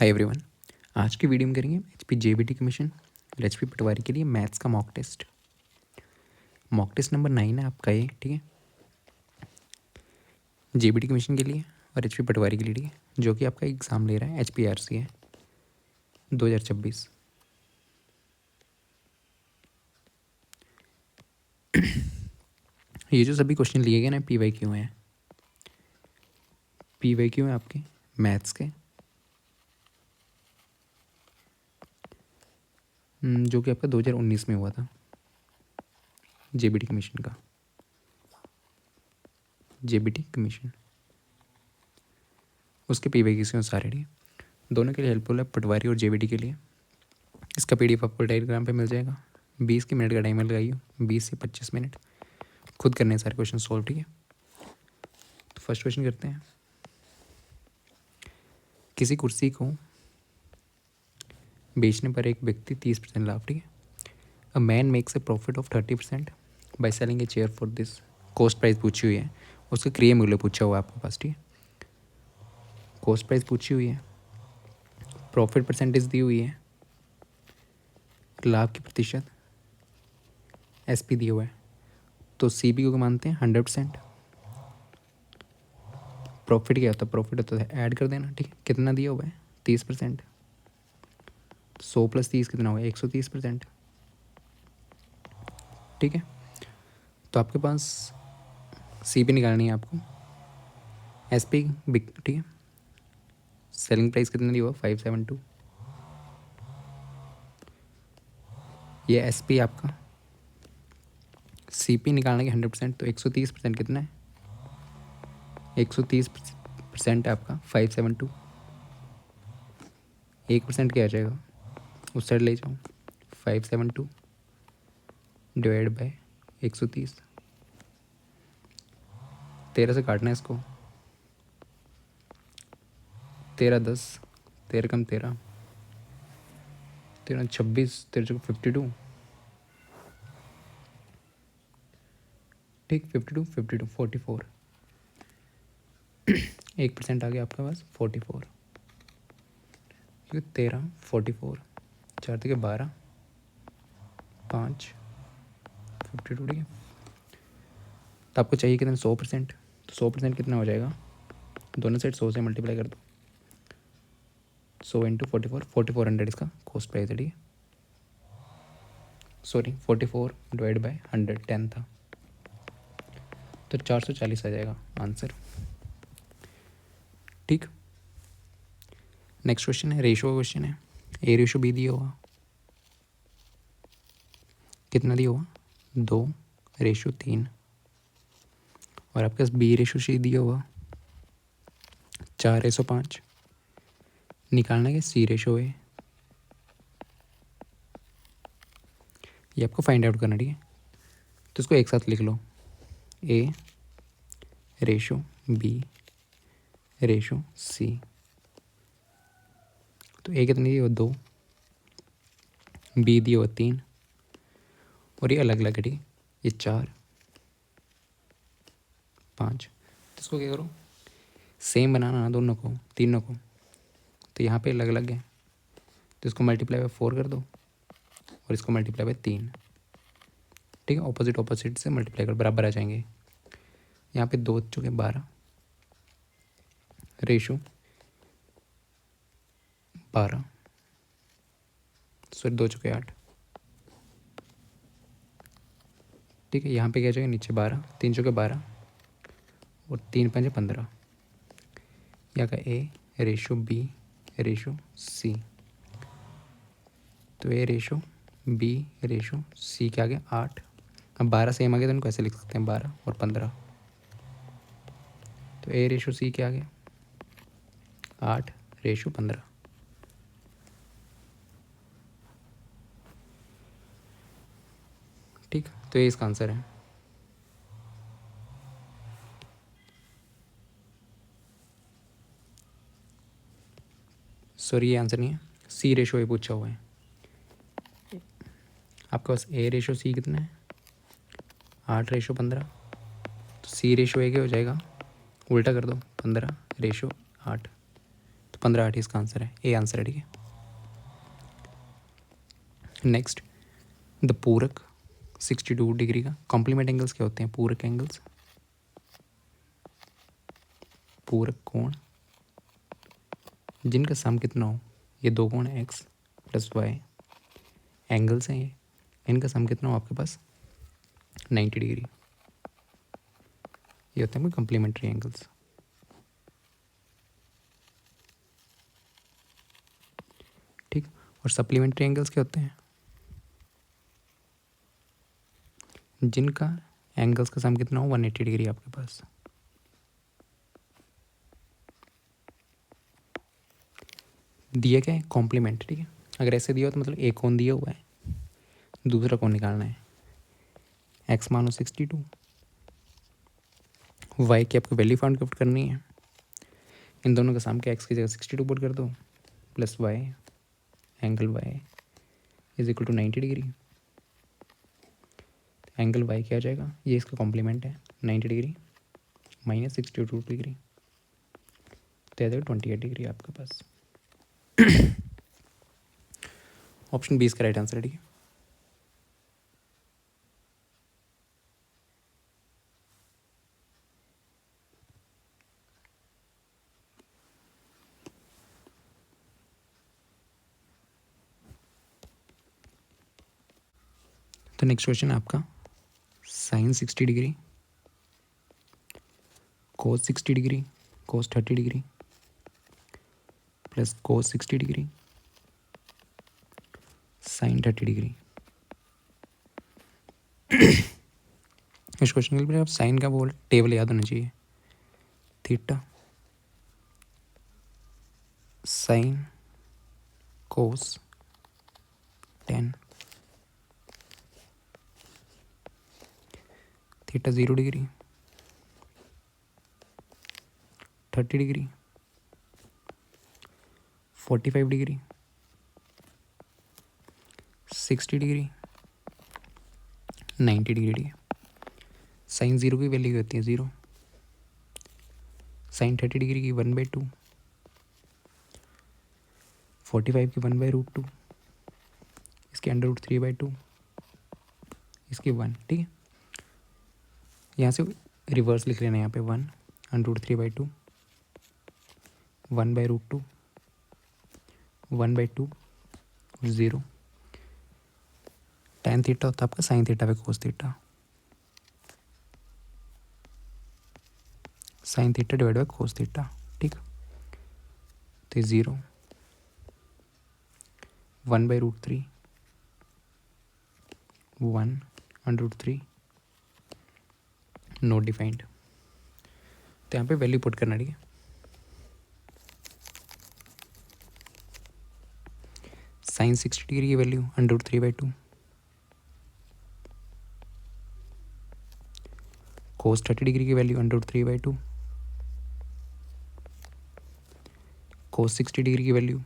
Hi everyone. आज की video में करेंगे एचपी जेबीटी कमीशन और एचपी पटवारी के लिए मैथ्स का मॉक टेस्ट नंबर 9 है आपका ये, ठीक है। जेबीटी कमीशन के लिए और एचपी पटवारी के लिए, ठीक है, जो कि आपका एग्ज़ाम ले रहा है एचपीआरसी है 2026। ये जो सभी क्वेश्चन लिए गए ना पीवाईक्यू हैं, पीवाईक्यू हैं आपके मैथ्स के, जो कि आपका 2019 में हुआ था जेबीटी कमीशन का। जेबीटी कमीशन उसके पीवाईक्यूज़ हैं सारे, ठीक है। दोनों के लिए हेल्पफुल है, पटवारी और जेबीटी के लिए। इसका पीडीएफ आपको टेलीग्राम पे मिल जाएगा। 20 के मिनट का टाइमर लगाइए, 20 से 25 मिनट खुद करने हैं सारे क्वेश्चन सॉल्व, ठीक है। तो फर्स्ट क्वेश्चन करते हैं। किसी कुर्सी को बेचने पर एक व्यक्ति 30% लाभ, ठीक है। A man makes a profit of 30% by selling a chair for this. Cost price पूछी हुई है, उसका क्रय मूल्य पूछा हुआ है आपके पास, ठीक है। कॉस्ट प्राइस पूछी हुई है, प्रॉफिट परसेंटेज दी हुई है, लाभ की प्रतिशत एसपी दिया हुआ है। तो सीपी को मानते हैं 100%। प्रॉफिट क्या होता है? प्रॉफिट होता है ऐड कर देना, ठीक है। कितना दिया हुआ है? 30%। 100 + 30 कितना होगा? 130%, ठीक है। तो आपके पास सीपी निकालनी है आपको, एसपी बिक, ठीक है। सेलिंग प्राइस कितना दिया हुआ? 572। ये एसपी आपका। सीपी निकालने के 100%, तो 130% कितना है? 130% है आपका 572। 1% क्या आ जाएगा? उस साइड ले जाओ, 572 डिवाइड बाय 130। 13 से काटना है इसको, 13 10, 13 कम 13, 13 26, 13 52, ठीक। 52 52 44। 1% आ गया आपके पास 44, क्योंकि 13 44, 4 × 12 5 52, ठीक है। तो आपको चाहिए कितना? 100%। तो 100% कितना हो जाएगा? दोनों साइड 100 से मल्टीप्लाई कर दो। 100 × 44, 4400 इसका कॉस्ट प्राइस है, ठीक है। सॉरी, 44 डिवाइड बाय 100, 10 था, तो 440 आ जाएगा आंसर, ठीक। नेक्स्ट क्वेश्चन है, रेशो का क्वेश्चन है। ए रेशो बी दिया हुआ, कितना दिया हुआ? 2:3। और आपके पास बी रेशो सी दिया हुआ 4:5। निकालना है सी रेशो ए, ये आपको फाइंड आउट करना, ठीक है। तो इसको एक साथ लिख लो, ए रेशो बी रेशो सी। तो ए कितनी दिया हुआ? 2, बी दिया हुआ 3, और ये अलग अलग है, ठीक है। ये 4 5। तो इसको क्या करो, सेम बनाना ना दोनों को, तीनों को। तो यहाँ पे अलग अलग है, तो इसको मल्टीप्लाई बाय 4 कर दो, और इसको मल्टीप्लाई बाय 3, ठीक है। ऑपोजिट ऑपोजिट से मल्टीप्लाई कर, बराबर आ जाएंगे। यहाँ पे 2 चुके 12 रेशो 12, सॉरी 2 चुके 8, ठीक है। यहाँ पे क्या जाएगा? नीचे 12, 3 चुके 12, और 3 × 5 = 15। यहाँ का ए रेशो बी रेशो सी, तो ए रेशो बी रेशो सी क्या आ गया? 8। अब 12 सेम आ गया, तो इनको ऐसे लिख सकते हैं, 12 और 15। तो ए रेशो सी क्या आ गया? 8:15, ठीक। तो ये इसका आंसर है। सॉरी, ये आंसर नहीं है, सी रेशो ए पूछा हुआ है। आपके पास ए रेशो सी कितना है? 8:15। तो सी रेशो ए क्या हो जाएगा? उल्टा कर दो, 15:8। तो 15 8 इसका आंसर है, ए आंसर है, ठीक है। नेक्स्ट द पूरक 62 डिग्री का कॉम्प्लीमेंट एंगल्स क्या होते हैं? पूरक एंगल्स, पूरक कोण जिनका सम कितना हो, ये दो कोण है एक्स प्लस वाई एंगल्स हैं ये, इनका सम कितना हो आपके पास 90 डिग्री, ये होते हैं कॉम्प्लीमेंट्री एंगल्स। ठीक, और सप्लीमेंट्री एंगल्स क्या होते हैं? जिनका एंगल्स का सम कितना हो 180 डिग्री आपके पास। दिया क्या है? कॉम्प्लीमेंट, ठीक है। अगर ऐसे दिया हो तो मतलब एक कोण दिया हुआ है, दूसरा कोण निकालना है। एक्स मानो 62, वाई की आपको वैल्यू फाउंड पुट करनी है, इन दोनों का सम के एक्स की जगह 62 पुट कर दो plus Y, angle Y is equal to 90 degree. Angle Y क्या आ जाएगा? ये इसका कॉम्प्लीमेंट है 90 डिग्री माइनस 62 डिग्री, तो आ जाएगा 28 डिग्री आपके पास। ऑप्शन बी इसका राइट आंसर है, ठीक है। तो नेक्स्ट क्वेश्चन आपका साइन 60 डिग्री, कोस 60 डिग्री, कोस 30 degree plus cos 60 degree sine 30 degree. इस क्वेश्चन के लिए आप साइन का वो टेबल याद होना चाहिए। Theta sine cos ten, theta 0 degree, 30 degree, 45 degree, 60 degree, 90 degree, ठीक है। साइन 0 की वैल्यू होती है 0, साइन 30 डिग्री की 1/2, 45 की 1/√2, इसके √3/2, इसकी 1, ठीक है। यहाँ से रिवर्स लिख लेना है, यहाँ पे 1 √3/2, 1/√2, 1/2 और 0। tan थीटा होता है आपका sine theta by cos theta, sine theta divide by cos theta, ठीक। तो 0, 1/√3, 1/√3 नोट डिफाइंड। तो यहाँ पे वैल्यू पुट करना, ठीक है। साइन 60 डिग्री की वैल्यू √3/2, कोस 30 डिग्री की वैल्यू √3/2, कोस 60 डिग्री की वैल्यू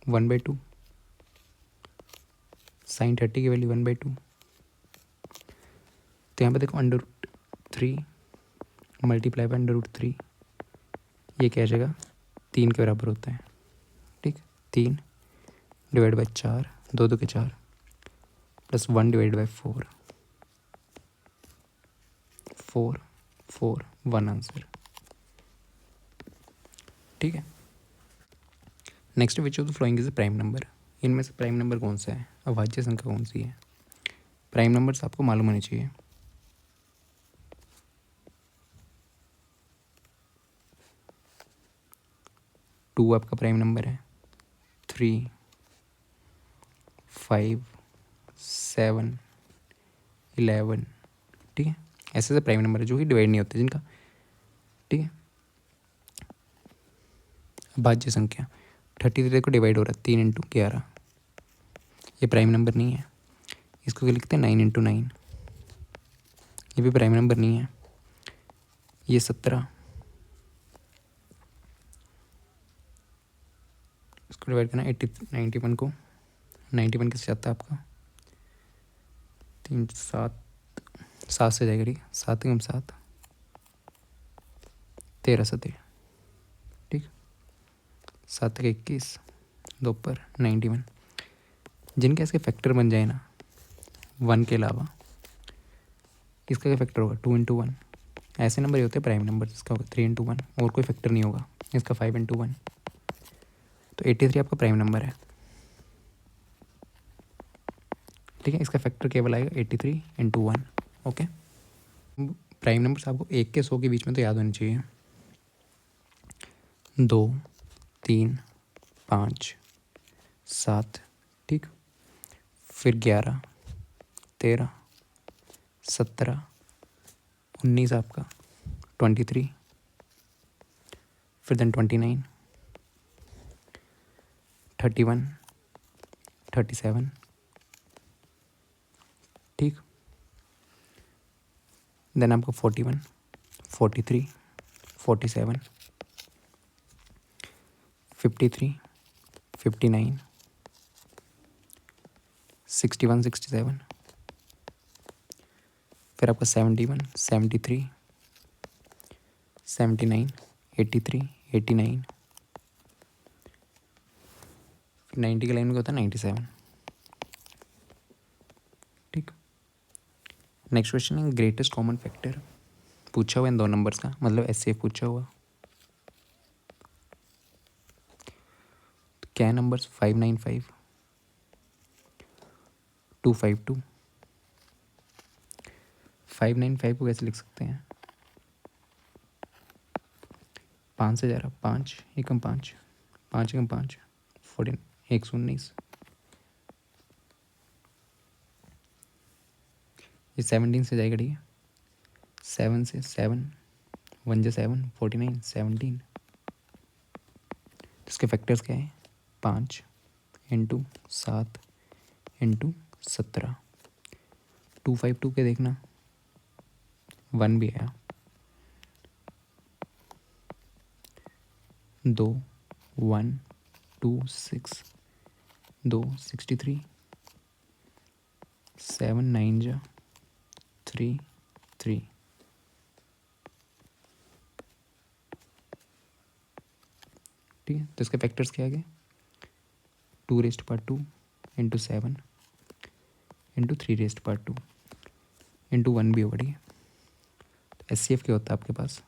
1/2, साइन 30 की वैल्यू 1/2। तो यहाँ पे देखो √3 मल्टीप्लाई बाय √3, ये क्या जगह 3 के बराबर होता है, ठीक। 3 डिवाइड बाई 4, 2 2 के 4 प्लस 1 डिवाइड बाई 4, 4 4 1 आंसर, ठीक है। Next which of the following is a prime number, इनमें से प्राइम नंबर कौन सा है, अभाज्य संख्या कौन सी है? प्राइम नंबर्स आपको मालूम होनी चाहिए। टू आपका प्राइम नंबर है, 3 5 7 11, ठीक है। ऐसे ऐसे प्राइम नंबर है जो कि डिवाइड नहीं होते जिनका, ठीक है। भाज्य संख्या 33 को डिवाइड हो रहा है 3 × 11, ये प्राइम नंबर नहीं है। इसको क्या लिखते हैं 9 × 9, ये भी प्राइम नंबर नहीं है। ये 17, इसको डिवाइड करना 91 को, 91 किससे आता है आपका 3 7 7 से जाएगा, ठीक है। 7 × 7 13 17, ठीक। 7 तक 21, 2 पर 91। जिनके इसके फैक्टर बन जाए ना 1 के अलावा, इसका क्या फैक्टर होगा 2 इंटू 1। ऐसे नंबर ही होते हैं प्राइम नंबर, जिसका होगा 3 इंटू 1 और कोई फैक्टर नहीं होगा। इसका 5 इंटू 1, तो 83 आपका प्राइम नंबर है। ठीक है, इसका फैक्टर केवल आएगा 83 इंटू 1। ओके, प्राइम नंबर्स आपको 1 के 100 के बीच में तो याद होनी चाहिए। 2, 3, 5, 7, ठीक, फिर 11, 13, 17, 19 आपका, 23, फिर देन 29, 31, 37, ठीक, देन आपको 41, 43, 47, 53, 59, 61, 67, फिर आपका 71, 73, 79, 83, 89, फिर 90 के लाइन में क्या होता है 97। ठीक, नेक्स्ट क्वेश्चन है ग्रेटेस्ट कॉमन फैक्टर पूछा हुआ इन 2 नंबर्स का, मतलब एससीएफ पूछा हुआ। तो क्या है नंबर्स 595, 252। 595 को कैसे लिख सकते हैं, 5 से जा रहा, 5 एकम 5, 5 एकम 5, 14, 119। ये 17 से जाएगा, ठीक है, 7 से 7, 1 से 7, 49, 17। इसके फैक्टर्स क्या है 5 इंटू 7 इंटू 17। 252 के देखना 1 भी आया, 2 1 2 6, 2 63, 7 9 जा 3 3। ठीक है, तो इसके फैक्टर्स क्या आ गए 2 rest power 2 into 7 into 3 rest power 2 into 1 भी होगा। ठीक है, तो एस क्या होता है आपके पास,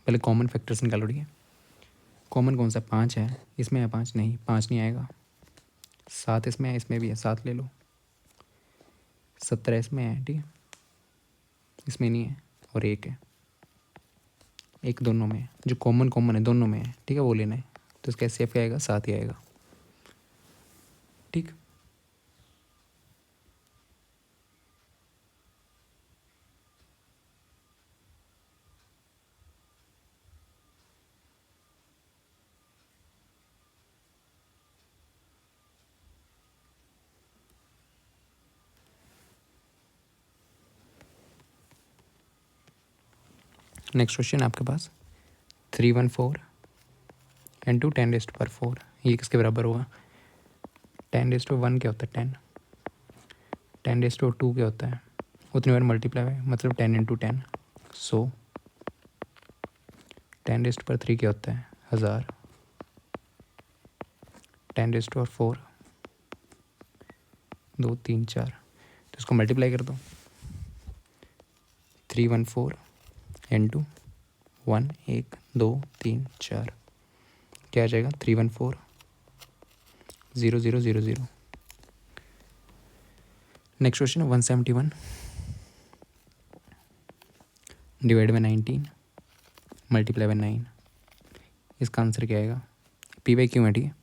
पहले कॉमन फैक्टर्स निकालो। ठीक है, कॉमन कौन सा 5 है, इसमें है 5 नहीं, 5 नहीं आएगा। 7 इसमें है, इसमें भी है, 7 ले लो। 17 इसमें है, ठीक है, इसमें नहीं है, और 1 है, एक दोनों में है, जो कॉमन कॉमन है दोनों में है, ठीक है, वो लेना है। तो इसका एस क्या आएगा 7 ही आएगा। ठीक, नेक्स्ट क्वेश्चन आपके पास 314 इंटू 10⁴, ये किसके बराबर होगा। 10⁴ क्या होता है 10, 10⁴ क्या होता है, उतनी बार मल्टीप्लाई है, मतलब 10 इंटू 10 100। 10⁻³ क्या होता है 1000। 10⁻⁴ 2 3 4, तो इसको मल्टीप्लाई कर दो। 314 इंटू 1 1 2 3 4, क्या आ जाएगा 314 0 0 0 0। नेक्स्ट क्वेश्चन है 171 डिवाइड बाई 19 मल्टीप्लाई बाई 9, इसका आंसर क्या आएगा, P/Q है। ठीक है,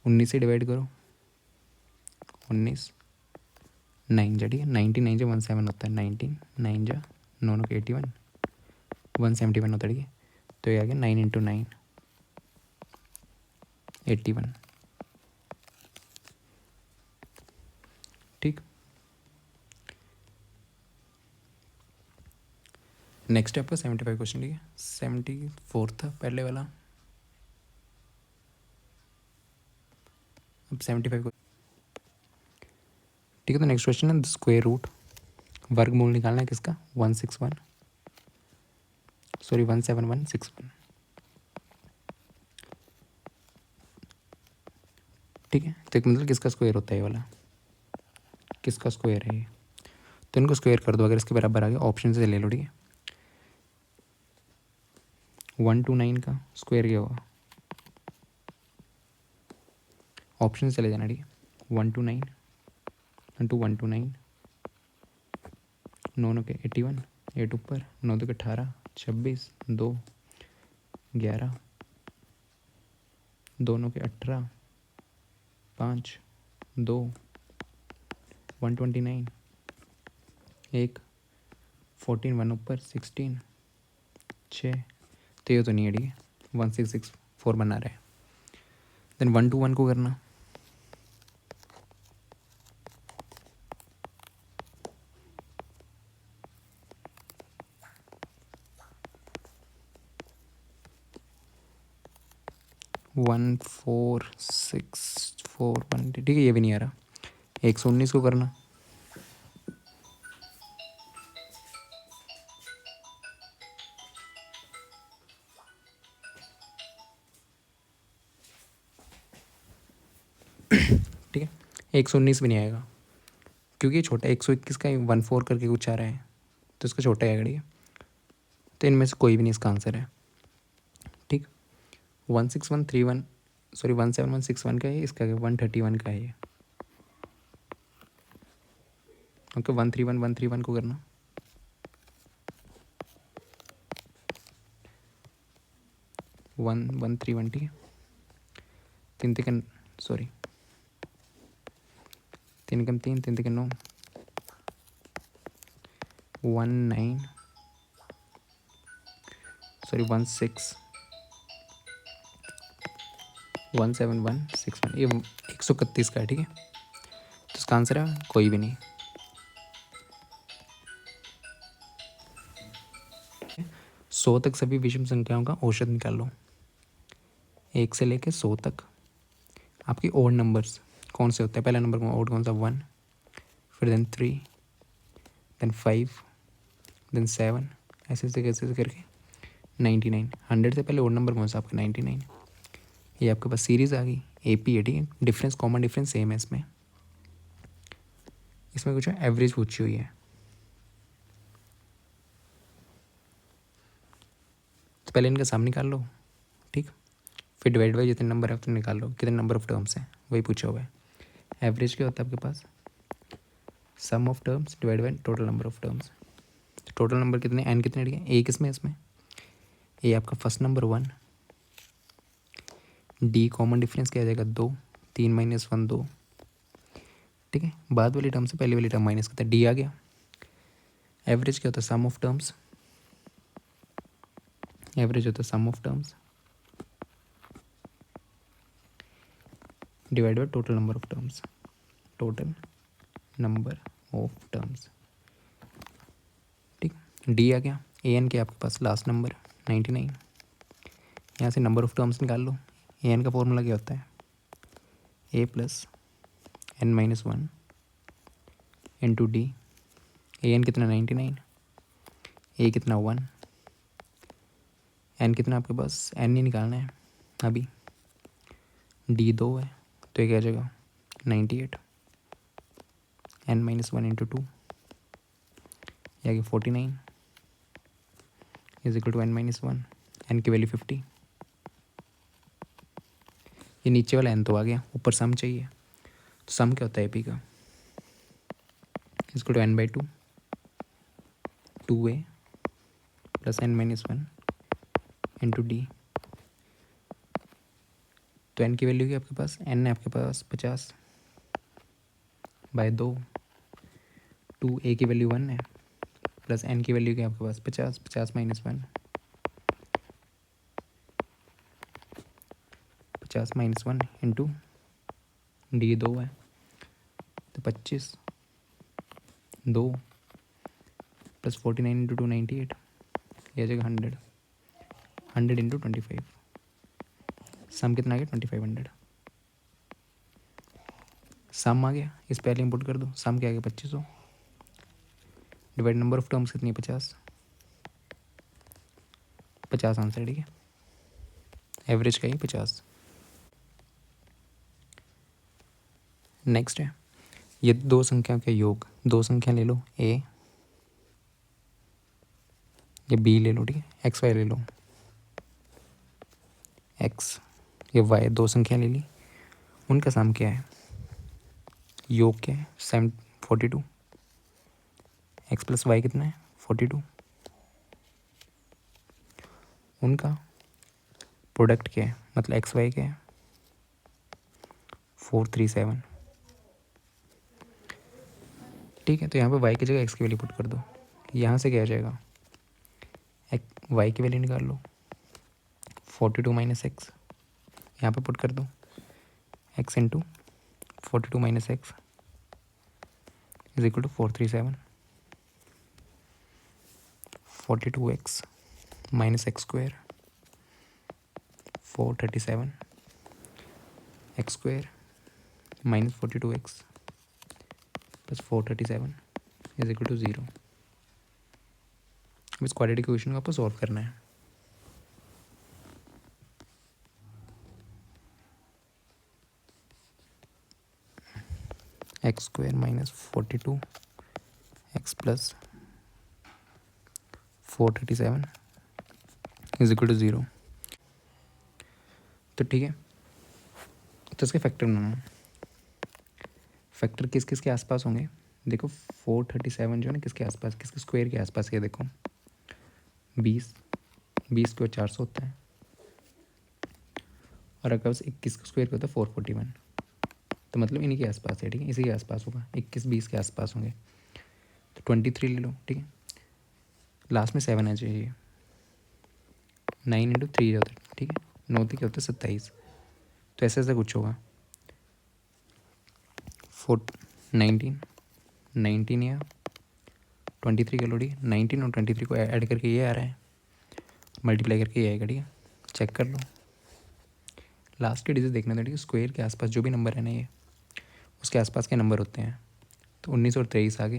19 से डिवाइड करो, 19 9 जा, ठीक है, 19 9 जा 17 होता है, 19 9 जा 9 9 81, 171 होता है। ठीक है, तो ये आ गया 9 इंटू 9 81। ठीक, नेक्स्ट है आपका 75 क्वेश्चन। ठीक है, 74 था पहले वाला, अब 75। ठीक है, तो नेक्स्ट क्वेश्चन है स्क्वायर रूट, वर्गमूल निकालना है किसका 171, सॉरी 17161। ठीक है। तो एक मतलब किसका स्क्वायर होता है ये वाला, किसका स्क्वायर है ये, तो इनको स्क्वायर कर दो अगर इसके बराबर आ गया, ऑप्शन से ले लो। ठीक है, 129 का स्क्वायर क्या होगा, ऑप्शन से चले जाना। ठीक है, 129 इंटू 129, 9 के 81, 8 ऊपर, 9 के 18, 26, 2 11, 2 के 18, 5 2 129, 1 14, 1 ऊपर 16, 6, तो ये तो नहीं है। ठीक है, 1664 बना रहा है। देन 1 to 1 को करना, वन 4 6 4 1, ठीक है, ये भी नहीं आ रहा। 119 को करना, ठीक है, 119 भी नहीं आएगा क्योंकि ये छोटा, 121 का 14 करके कुछ आ रहा है, तो इसका छोटा आएगा। ठीक है, तो इनमें से कोई भी नहीं इसका आंसर है। ठीक, 16131, सॉरी 17161 का है, इसका 131 का है ये। ओके, 131 को करना, 131, ठीक है, 3 तिकन, सॉरी 3 कम 3, 3 तिकन 9, 19, सॉरी 17161, ये 131 का है। ठीक है, तो इसका आंसर है कोई भी नहीं। 100 तक सभी विषम संख्याओं का औसत निकाल लो। 1 से लेके 100 तक आपकी ओड नंबर्स कौन से होते हैं। पहला नंबर ओड कौन सा, 1, फिर देन 3, देन 5, देन 7, ऐसे करके 99। 100 से पहले ओड नंबर कौन सा आपका, 99। ये आपके पास सीरीज़ आ गई, AP है। ठीक है, डिफरेंस, कॉमन डिफरेंस सेम है इसमें। इसमें कुछ एवरेज पूछी हुई है, तो पहले इनका सम निकाल लो। ठीक, फिर डिवाइड बाई जितने नंबर है उतने निकाल लो, कितने नंबर ऑफ टर्म्स हैं वही पूछा हुआ है। एवरेज क्या होता है आपके पास, sum of terms divide by total number of terms. Total number कितने, एन कितने, ठीक है, ए किसमें, इसमें ए आपका first number 1, d common difference क्या आ जाएगा 2, 3 माइनस 1 2। ठीक है, बाद वाली टर्म से पहली वाली टर्म माइनस करता है, डी आ गया। एवरेज क्या होता है, सम ऑफ टर्म्स, एवरेज होता है sum of terms divide by total number of terms, total number of terms. ठीक, डी आ गया। ए एन के आपके पास लास्ट नंबर 99, यहाँ से नंबर ऑफ टर्म्स निकाल लो। ए एन का फॉर्मूला क्या होता है, a plus N minus 1 into d. A n कितना 99, ए कितना 1, एन कितना आपके पास, एन नहीं निकालना है अभी, डी 2 है, तो ये क्या आ जाएगा 98, एन माइनस 1 इंटू 2, या 49 is equal to N minus 1, N की वैल्यू 50। ये नीचे वाला एन तो आ गया, ऊपर सम चाहिए, तो सम क्या होता है एपी का, इसको two N by 2, 2a plus N minus 1 into D. तो एन की वैल्यू की आपके पास, एन है आपके पास 50 बाय 2, 2a की वैल्यू 1 है, प्लस एन की वैल्यू की आपके पास 50, 50 माइनस 1, 50 माइनस 1 इंटू डी 2 है, तो 25, 2 प्लस 49 इंटू 2 98, ये जगह 100, 100 इंटू 25, सम कितना आ गया 2500। सम आ गया, इस पहले इंपुट कर दो, सम क्या आ गया 2500, डिवाइड नंबर ऑफ टर्म्स कितनी है 50, 50 आंसर। ठीक है, एवरेज का ही 50। नेक्स्ट है ये दो संख्या का योग, दो संख्या ले लो, ए ये बी ले लो, ठीक है, एक्स वाई ले लो, एक्स ये वाई, दो संख्या ले ली, उनका सम क्या है, योग क्या है 42, एक्स प्लस वाई कितना है 42, उनका प्रोडक्ट क्या है, मतलब एक्स वाई क्या है 437, ठीक है। तो यहाँ पे वाई की जगह एक्स की वैल्यू पुट कर दो, यहाँ से क्या आ जाएगा, वाई की वैल्यू निकाल लो, 42 माइनस एक्स यहाँ पे पुट कर दो, X into 42 minus X is equal to 437, 42x minus X square 437, X square minus 42x plus 437 is equal to 0। इस क्वाड्रेटिक इक्वेशन को आपको सॉल्व करना है। X square minus 42 X plus 437 is equal to 0। तो ठीक है, तो इसके फैक्टर बनाना, फैक्टर किस किस के आसपास होंगे, देखो 437 जो है ना किसके आसपास, किसके स्क्वायर के आसपास है, देखो 20 स्क्वायर 400 होता है, और अगर बस 21 का स्क्वायर होता है 441, तो मतलब इन्हीं के आसपास है, ठीक है, इसी के आसपास होगा, 21-20 के आसपास होंगे। तो 23 ले लो, ठीक है, लास्ट में 7 आ जाइए, 9 इंटू 3 होता है, ठीक है, 9 क्या होता है 27, तो ऐसा ऐसा कुछ होगा, 19 या 23 का लोडी, 19 और 23 को ऐड करके ये आ रहा है, मल्टीप्लाई करके ये आएगा, ठीक है, चेक कर लो, लास्ट के डिजिट देखना था, ठीक है, स्क्वायर के आसपास जो भी नंबर है ना ये उसके आसपास के नंबर होते हैं। तो 19 और 23 आ गए,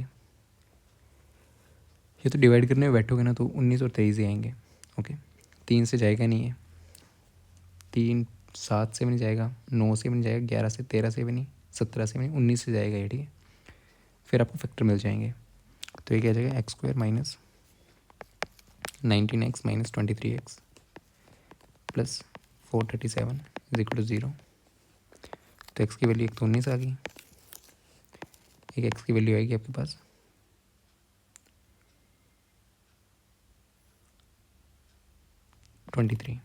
ये तो डिवाइड करने में बैठोगे ना तो 19 और 23 ही आएंगे, ओके, 3 से जाएगा नहीं है, 3 7 से भी नहीं जाएगा, 9 से भी नहीं जाएगा, 11 से 13 से भी नहीं, 17 से भी नहीं, 19 से जाएगा ये, ठीक है, फिर आपको फैक्टर मिल जाएंगे। तो ये क्या जाएगा, X square minus 19x minus 23x plus 437 is equal to 0। तो एक्स की वैल्यू एक तो 19 आ गई, एक एक्स की वैल्यू आएगी आपके पास 23,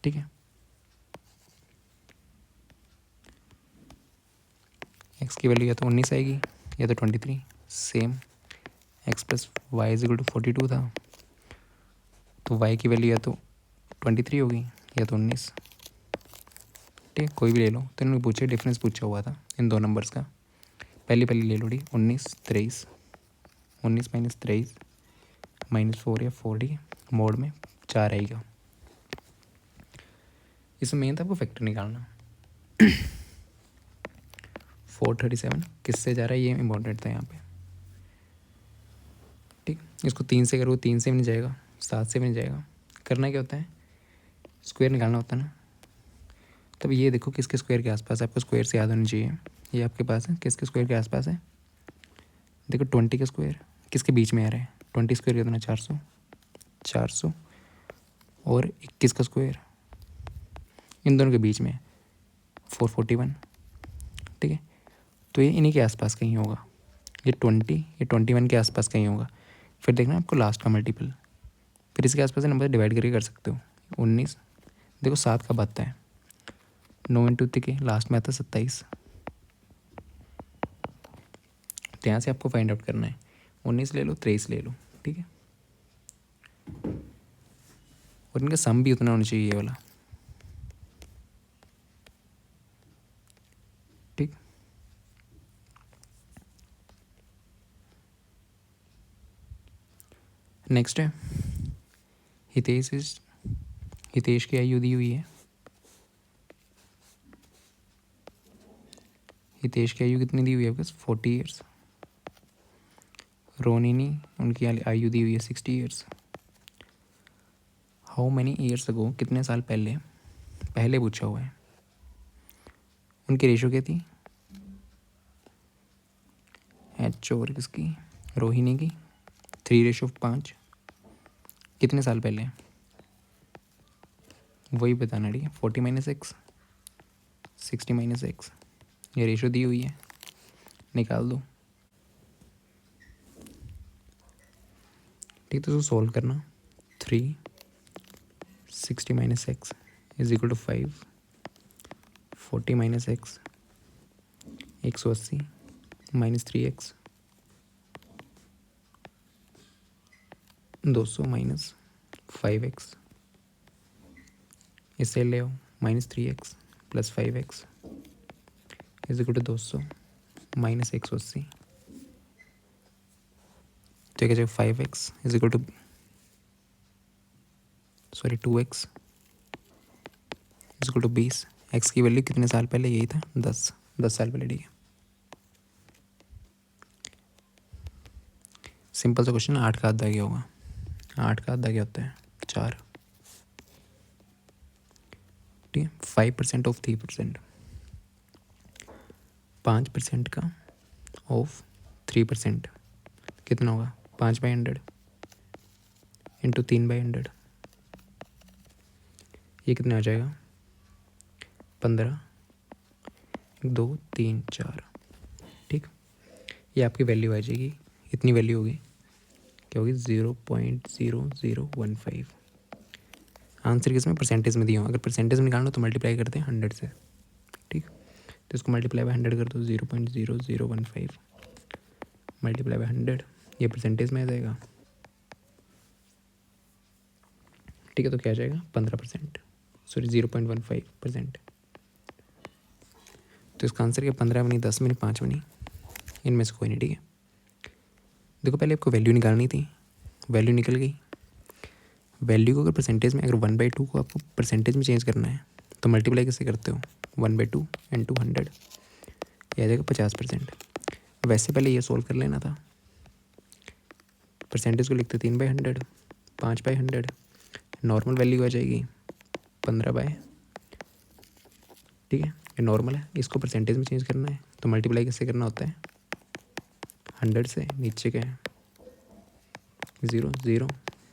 ठीक है, एक्स की वैल्यू या तो 19 आएगी या तो 23, same X plus Y is equal to 42 था, तो वाई की वैल्यू या तो 23 होगी या तो 19, ठीक है, कोई भी ले लो। तो इन्होंने पूछे डिफरेंस पूछा हुआ था इन दो नंबर्स का, पहले ले लो, ठीक, 19 23, 19 माइनस 23 माइनस 4 या 4, ठीक है, मोड में 4 आएगा, इसमें मेन था आपको फैक्टर निकालना। 437 किससे जा रहा है ये इम्पोर्टेंट था यहाँ पे, ठीक, इसको 3 से करो, 3 से भी नहीं जाएगा, 7 से भी नहीं जाएगा, करना क्या होता है, स्क्वायर निकालना होता है ना। तब ये देखो किसके स्क्वायर के आसपास है, आपको स्क्वायर से याद होनी चाहिए, ये आपके पास है, किसके स्क्वायर के आसपास है, देखो 20 का स्क्वायर किसके बीच में आ रहा है, 20 स्क्वायर कितना 400 और 21 का स्क्वायर इन दोनों के बीच में 441, ठीक है, तो ये इन्हीं के आसपास कहीं होगा, ये 20 ये 21 के आसपास कहीं होगा। फिर देखना आपको लास्ट का मल्टीपल, फिर इसके आसपास नंबर डिवाइड करके कर सकते हो, 19 देखो 7 का बचता है, 9 इंटू के लास्ट में आता है 27, तो यहाँ से आपको फाइंड आउट करना है, 19 ले लो 23 ले लो, ठीक है, और इनका सम भी उतना होना चाहिए ये वाला, ठीक, नेक्स्ट है हितेश की आयु दी हुई है, हितेश की आयु कितनी दी हुई है आपके 40 ईयर्स, रोनिनी उनकी आयु दी हुई है 60 years, how many years ago, कितने साल पहले, पहले पूछा हुआ है। उनकी रेशो क्या थी, एच ओवर किसकी, रोहिणी की, 3:5। कितने साल पहले वही बताना, ठीक है। 40 - x, 60 - x, ये रेशो दी हुई है, निकाल दो। ठीक, तो उसको सॉल्व करना। 360 - x is equal to 5, 40 - x 180 -3x 200 -5x, इससे ले आओ, -3x + 5x is equal to 200 -180। तो क्या जाएगा, 5x is equal to 2x is equal to 20। x की वैल्यू कितने साल पहले, यही था 10 साल पहले, ठीक है। सिंपल सा क्वेश्चन। 8 का आधा क्या होगा, 8 का आधा क्या होता है, 4, ठीक है। 5% ऑफ 3%, 5% का ऑफ 3% कितना होगा, 5/100 इंटू 3/100, ये कितना आ जाएगा, 15, 2, 3, 4, ठीक। ये आपकी वैल्यू आ जाएगी, इतनी वैल्यू होगी, क्या होगी, 0.0015। आंसर किस में, परसेंटेज में दिया हो। अगर परसेंटेज में निकालना तो मल्टीप्लाई करते हैं 100 से, ठीक। तो इसको मल्टीप्लाई बाय 100 कर दो, 0.0015 मल्टीप्लाई बाय 100, ये परसेंटेज में आ जाएगा, ठीक है। तो क्या आ जाएगा, 15%, सॉरी 0.15%। तो इसका आंसर क्या, 15 बनी, 10 बनी, 5 बनी, इनमें से कोई नहीं, ठीक है। देखो पहले आपको वैल्यू निकालनी थी, वैल्यू निकल गई। वैल्यू को अगर परसेंटेज में, अगर 1/2 को आपको परसेंटेज में चेंज करना है तो मल्टीप्लाई कैसे करते हो, 1/2 इंटू 100, यह आ जाएगा 50%। वैसे पहले ये सोल्व कर लेना था, परसेंटेज को लिखते 3/100, 5/100, नॉर्मल वैल्यू आ जाएगी 15, ठीक है। ये नॉर्मल है, इसको परसेंटेज में चेंज करना है तो मल्टीप्लाई कैसे करना होता है, 100 से, नीचे क्या है 0, 0,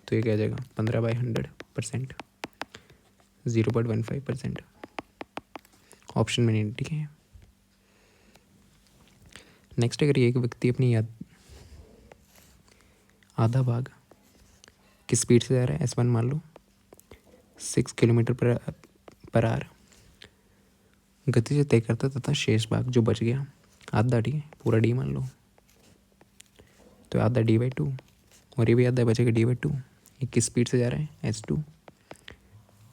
तो ये क्या आ जाएगा, 15/100%, 0.15%, ऑप्शन में नहीं, ठीक है। नेक्स्ट, अगर एक व्यक्ति अपनी आधा भाग किस स्पीड से जा रहा है, S1 मान लो 6 km/h गति से तय करता, तथा शेष भाग जो बच गया आधा, ठीक है, पूरा d मान लो, तो आधा d/2, और ये भी आधा बचेगा d/2। ये किस स्पीड से जा रहा है, S2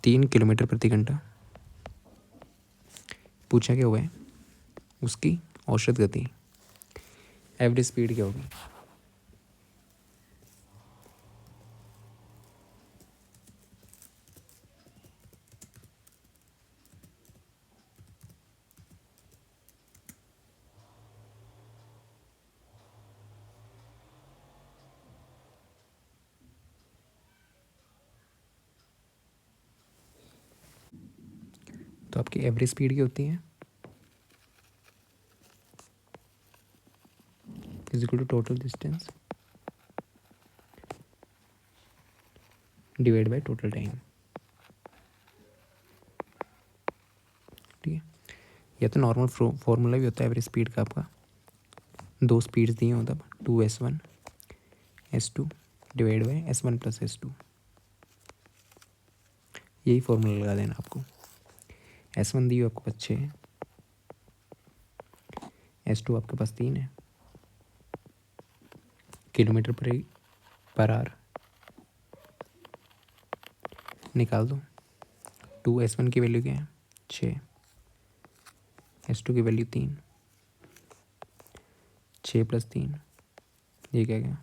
3 km/घंटा। पूछा क्या हुआ है, उसकी औसत गति, एवरेज स्पीड क्या होगी। तो आपकी एवरेज स्पीड क्या होती है, is equal to total distance divide by total time, ठीक है। या तो नॉर्मल फॉर्मूला भी होता है एवरेज स्पीड का आपका, 2 स्पीड्स दिए हो तब 2S1 S2 divide by S1 + S2, यही फॉर्मूला लगा देना आपको। S1 दी हो आपके पास 6, S2 आपके पास 3 है, km/h निकाल दो। 2S1 की वैल्यू क्या है, 6, S2 की वैल्यू 3, 6 + 3, ये क्या गया,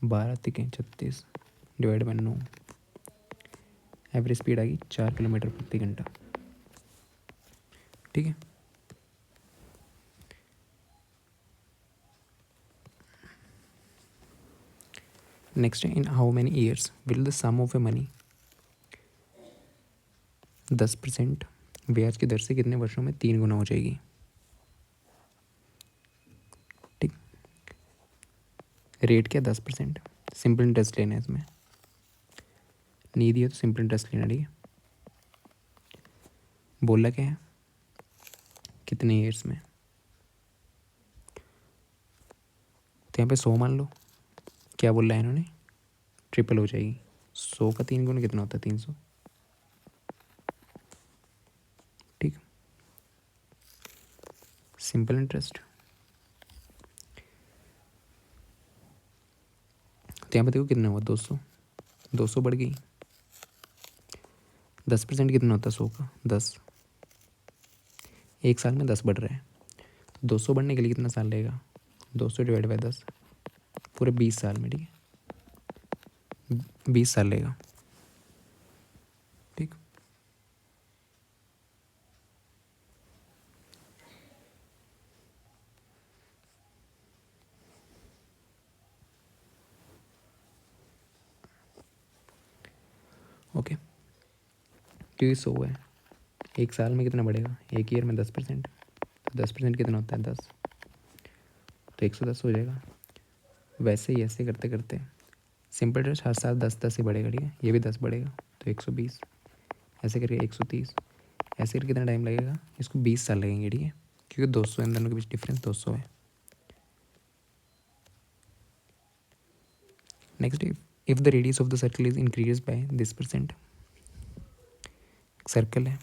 12 × 36 डिवाइड बाय 9, एवरेज स्पीड आ गई 4 km/घंटा, ठीक है। नेक्स्ट है in how many years will the sum of a money 10% ब्याज की दर से कितने वर्षों में 3 गुना हो जाएगी। ठीक, रेट क्या 10%, सिंपल इंटरेस्ट लेना है इसमें, नहीं दिया तो सिंपल इंटरेस्ट लेना। ठीक है, बोला क्या है कितने ईयर्स में, तो यहाँ पे 100 मान लो, क्या बोल रहा है इन्होंने, ट्रिपल हो जाएगी। 100 का 3 गुना कितना होता है 300। ठीक, सिंपल इंटरेस्ट। तो यहाँ पे देखो कितना हुआ 200, 200 बढ़ गई। 10% कितना होता है 100 का 10, एक साल में 10 बढ़ रहा है। 200 बढ़ने के लिए कितना साल लगेगा, 200 डिवाइड बाई 10, पूरे 20 साल में। ठीक है, 20 साल लगेगा। ठीक, ओके, क्योंकि 100 है, एक साल में कितना बढ़ेगा, एक ईयर में 10%, 10% कितना होता है 10, तो 110 हो जाएगा। वैसे ही ऐसे करते करते सिंपल इंटरेस्ट हर साल 10 ही बढ़ेगा। ठीक है, ये भी 10 बढ़ेगा तो 120, ऐसे करके 130, ऐसे करके कितना टाइम लगेगा, इसको 20 साल लगेंगे। ठीक है, क्योंकि 200 इन दोनों के बीच डिफरेंस 200 है। Next, if the radius of the circle is increase by this percent, circle है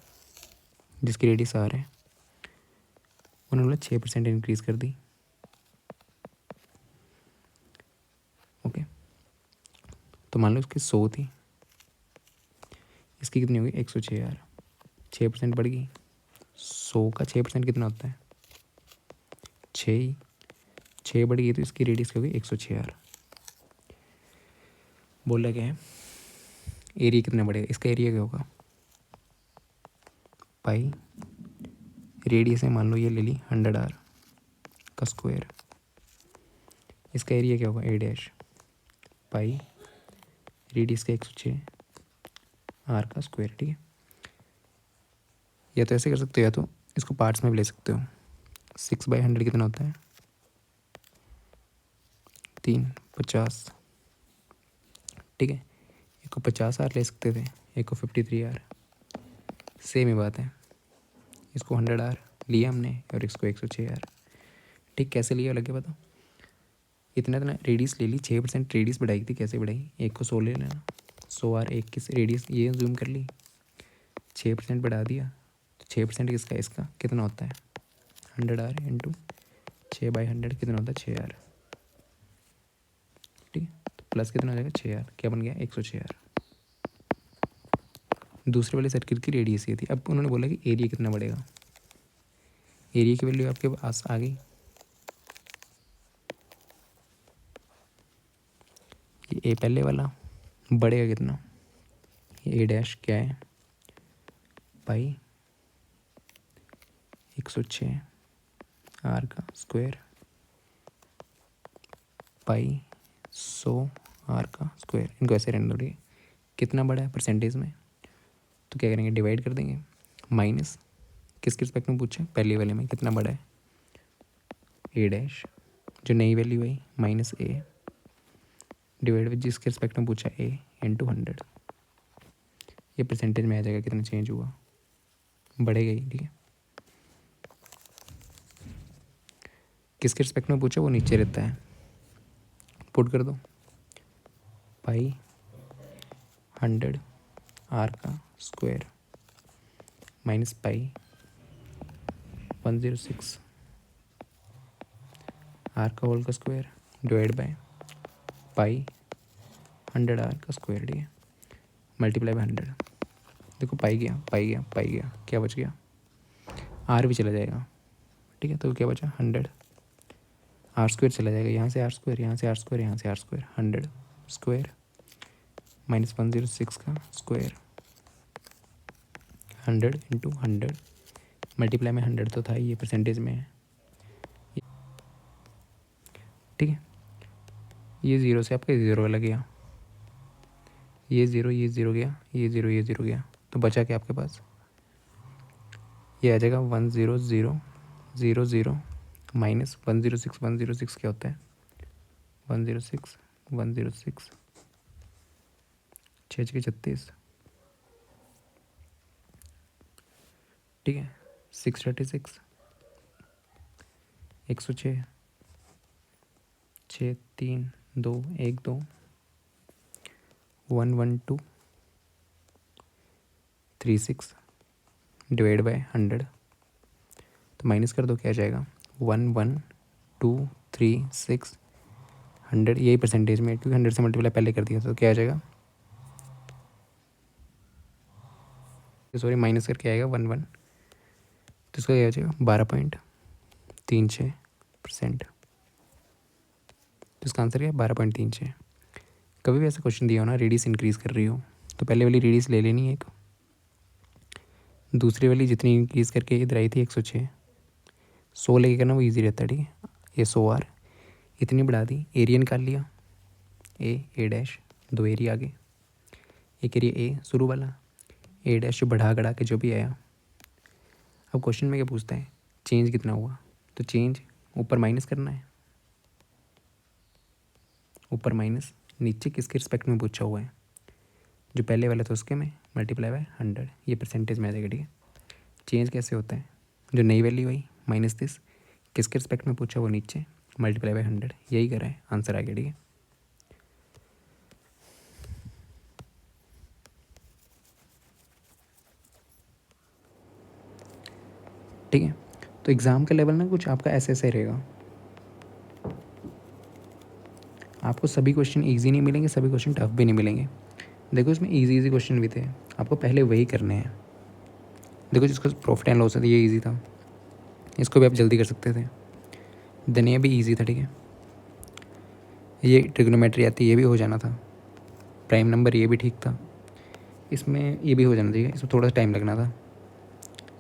जिसकी रेडियस आर है, उन्होंने बोला 6% इंक्रीज कर दी। ओके, तो मान लो इसकी 100 थी, इसकी कितनी होगी 106 यार, 6% बढ़ गई। 100 का 6% कितना होता है 6 ही, 6 बढ़ गई तो इसकी रेडियस क्या होगी 106 यार। बोल रहा क्या है, एरिया कितना बढ़ेगा, इसका एरिया क्या होगा पाई, रेडियस है मान लो ये ले ली 100R का स्क्वायर, इसका एरिया क्या होगा A डैश पाई, रेडियस का 106 R का स्क्वायर। ठीक है, या तो ऐसे कर सकते हो या तो इसको पार्ट्स में भी ले सकते हो। 6/100 कितना होता है 350। ठीक है, एक को 50R ले सकते थे, एक को 53R, सेम ही बात है। इसको 100R लिया हमने और इसको 106R। ठीक, कैसे लिया लगे बताओ, इतना इतना रेडियस ले ली, 6% रेडियस बढ़ाई थी, कैसे बढ़ाई, एक को 100 ले लेना, 100R, एक किस रेडियस ये जूम कर ली, 6% बढ़ा दिया, तो 6% किसका, इसका कितना होता है 100R इंटू 6/100 कितना होता है 6R। ठीक है, तो प्लस कितना हो जाएगा 6R, क्या बन गया 106R। दूसरे वाले सर्किल की रेडियस ये थी। अब उन्होंने बोला कि एरिया कितना बढ़ेगा, एरिया की वैल्यू आपके पास आ गई, ये ए पहले वाला बढ़ेगा कितना, ये ए डैश क्या है पाई 106 R का स्क्वायर पाई 100 R का स्क्वायर, इनको ऐसे रहने दो। कितना बड़ा है परसेंटेज में, तो क्या करेंगे डिवाइड कर देंगे, माइनस किसके रिस्पेक्ट में पूछे, पहले वाले में कितना बड़ा है ए डैश, जो नई value I minus A, divide with जिसके रिस्पेक्ट में पूछा ए इंटू 100, ये परसेंटेज में आ जाएगा कितना चेंज हुआ, बढ़ेगा ही। ठीक है, किसके रिस्पेक्ट में पूछा वो नीचे रहता है, पुट कर दो पाई 100 R का स्क्वायर माइनस पाई 106 R का होल का square divide by pi 100R का स्क्वायर। ठीक है, मल्टीप्लाई बाय 100, देखो पाई गया पाई गया पाई गया, क्या बच गया R भी चला जाएगा। ठीक है, तो क्या बचा 100, R स्क्वायर चला जाएगा, यहाँ से R स्क्वायर, यहाँ से R स्क्वायर, यहाँ से R स्क्वायर, 100 स्क्वायर माइनस 106 का स्क्वायर, 100 इंटू 100 मल्टीप्लाई में 100 तो था ही, ये परसेंटेज में है। ठीक है, ये ज़ीरो से आपका ज़ीरो वाला गया, ये ज़ीरो गया, ये ज़ीरो गया, तो बचा क्या आपके पास, ये आ जाएगा 100 0 माइनस 106 क्या होता है, 106 छः छः 36, ठीक है, 636 106 6 3 2 1 2 112 36 डिवाइड बाय 100, तो माइनस कर दो, क्या आ जाएगा 11236 100, यही परसेंटेज में क्योंकि 100 से मल्टीप्लाई पहले कर दिया, तो क्या आ जाएगा, सॉरी माइनस करके आएगा 11, तो इसका क्या आ जाएगा 12.36%, तो इसका आंसर क्या है 12.36। कभी भी ऐसा क्वेश्चन दिया हो ना, रेडियस इंक्रीज़ कर रही हो, तो पहले वाली रेडियस ले लेनी है एक, दूसरी वाली जितनी इंक्रीज़ करके इधर आई थी 106, 100 लेके करना वो ईजी रहता है, ठीक है, ये 100R इतनी बढ़ा दी, एरिया निकाल लिया, ए डैश, दो एरिया आगे, एक एरिया ए शुरू वाला, ए डैश जो बढ़ा गढ़ा के जो भी आया। अब क्वेश्चन में क्या पूछता है, चेंज कितना हुआ, तो चेंज ऊपर माइनस करना है, ऊपर माइनस, नीचे किसके रिस्पेक्ट में पूछा हुआ है, जो पहले वाला था उसके में मल्टीप्लाई बाय 100, ये परसेंटेज में आ जाएगा, ठीक है। चेंज कैसे होता है, जो नई वैल्यू आई -30 किसके रिस्पेक्ट में पूछा वो नीचे मल्टीप्लाई बाय 100, यही करा है, आंसर आ गया, ठीक है। ठीक है, तो एग्ज़ाम का लेवल ना कुछ आपका ऐसे रहेगा, आपको सभी क्वेश्चन इजी नहीं मिलेंगे, सभी क्वेश्चन टफ भी नहीं मिलेंगे। देखो इसमें इजी क्वेश्चन भी थे, आपको पहले वही करने हैं। देखो जिसको प्रॉफिट एंड लॉस है ये इजी था, इसको भी आप जल्दी कर सकते थे, देन ये भी इजी था, ठीक है। ये ट्रिग्नोमेट्री आती ये भी हो जाना था, प्राइम नंबर ये भी ठीक था, इसमें ये भी हो जाना चाहिए, इसमें थोड़ा सा टाइम लगना था,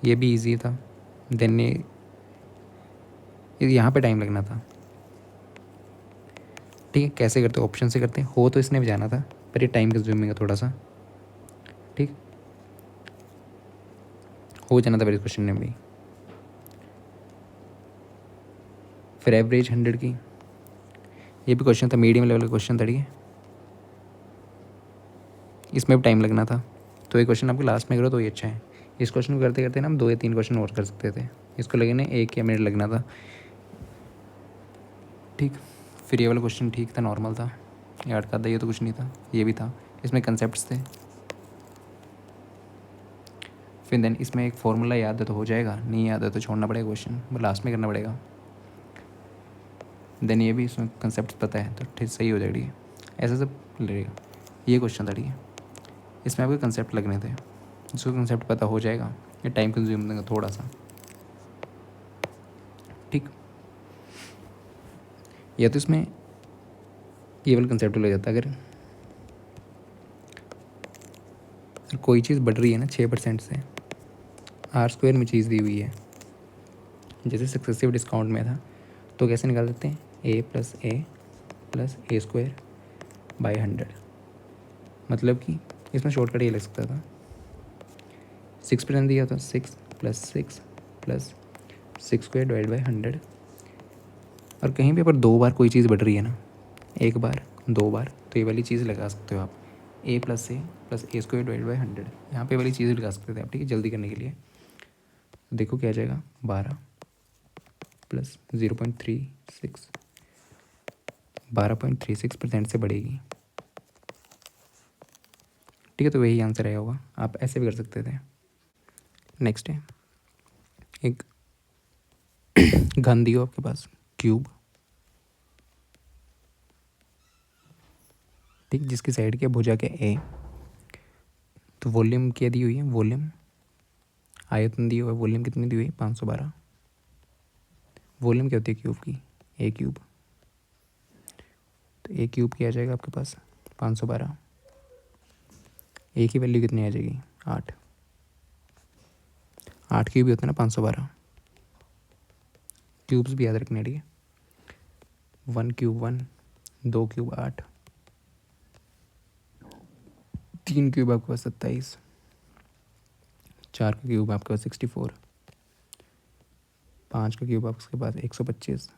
ये भी इजी था, देन ये यहाँ पे टाइम लगना था, ठीक है। कैसे करते, ऑप्शन से करते हो तो इसने भी जाना था, पर ये टाइम कंज्यूमिंग है थोड़ा सा, ठीक, हो जाना था पर इस क्वेश्चन में भी। फिर एवरेज 100 की, ये भी क्वेश्चन था, मीडियम लेवल का क्वेश्चन था, ठीक है, इसमें भी टाइम लगना था, तो ये क्वेश्चन आपको लास्ट में करो तो ये अच्छा है। इस क्वेश्चन को करते करते ना हम 2 या 3 क्वेश्चन और कर सकते थे, इसको लगने 1 या मिनट लगना था, ठीक। फिर ये वाला क्वेश्चन ठीक था, नॉर्मल था, ये अटका था, ये तो कुछ नहीं था, ये भी था, इसमें कंसेप्ट्स थे। फिर देन इसमें एक फॉर्मूला याद है तो हो जाएगा, नहीं याद है तो छोड़ना पड़ेगा क्वेश्चन, वो लास्ट में करना पड़ेगा। देन ये भी इसमें कंसेप्ट पता है तो ठीक सही हो जाएगा, ठीक है, ऐसा सब लगेगा। ये क्वेश्चन था, ठीक है, इसमें आपके कंसेप्ट लगने थे, जिसको कंसेप्ट पता हो जाएगा, ये टाइम कंज्यूम देगा थोड़ा सा, ठीक। या तो इसमें ये वाला कंसेप्ट लग जाता है, अगर कोई चीज़ बढ़ रही है ना 6% से, R² में चीज़ दी हुई है, जैसे सक्सेसिव डिस्काउंट में था, तो कैसे निकाल देते हैं, A + A² बाय 100, मतलब कि इसमें शॉर्टकट ये लग सकता था, 6% दिया था, 6 + 6 + 6² डिवाइड बाय 100, और कहीं पे पर 2 बार कोई चीज़ बढ़ रही है ना, 1 बार 2 बार, तो ये वाली चीज़ लगा सकते हो आप, A + A² डिवाइड बाय 100, यहाँ पे वाली चीज़ लगा सकते थे आप, ठीक है, जल्दी करने के लिए। देखो क्या आ जाएगा, 12 + 0.36, 12.36% से बढ़ेगी, ठीक है, तो वही आंसर आया होगा, आप ऐसे भी कर सकते थे। नेक्स्ट है एक घन दी हो आपके पास, क्यूब, ठीक, जिसकी साइड के भुजा के ए, तो वॉल्यूम क्या दी हुई है, वॉल्यूम आयतन दी हुआ है, वॉल्यूम कितनी दी हुई है 512, वॉल्यूम क्या होती है क्यूब की, A³, तो A³ क्या आ जाएगा आपके पास 512, ए की वैल्यू कितनी आ जाएगी 8, 8 क्यूब भी होता है ना 512, क्यूब्स भी याद रखने, ठीक है, 1 × 1 2 क्यूब 8, 3 क्यूब आपके पास 27, 4 का क्यूब आपके पास 64, 5 का क्यूब आपके पास 125,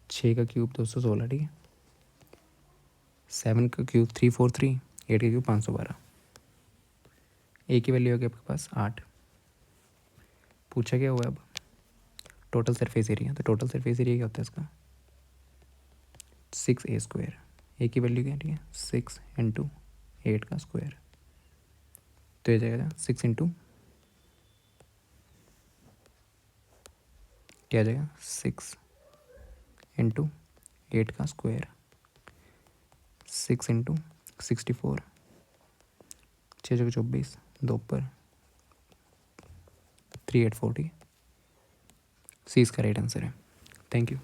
6 का क्यूब 216, ठीक है। 7 का क्यूब 343, 8 का क्यूब 512। ए की वैल्यू होगी आपके पास 8। पूछा क्या हुआ अब टोटल सरफेस एरिया, तो टोटल सरफेस एरिया क्या होता है इसका 6a²। ए की वैल्यू क्या, ठीक है 6 इंटू 8 का स्क्वायर, तो ये जाएगा 6 इंटू क्या आ जाएगा 6 इंटू 8 का स्क्वायर, 6 इंटू 64, 6 जगह 24, 2 पर 3840। सी इसका राइट आंसर है। Thank you.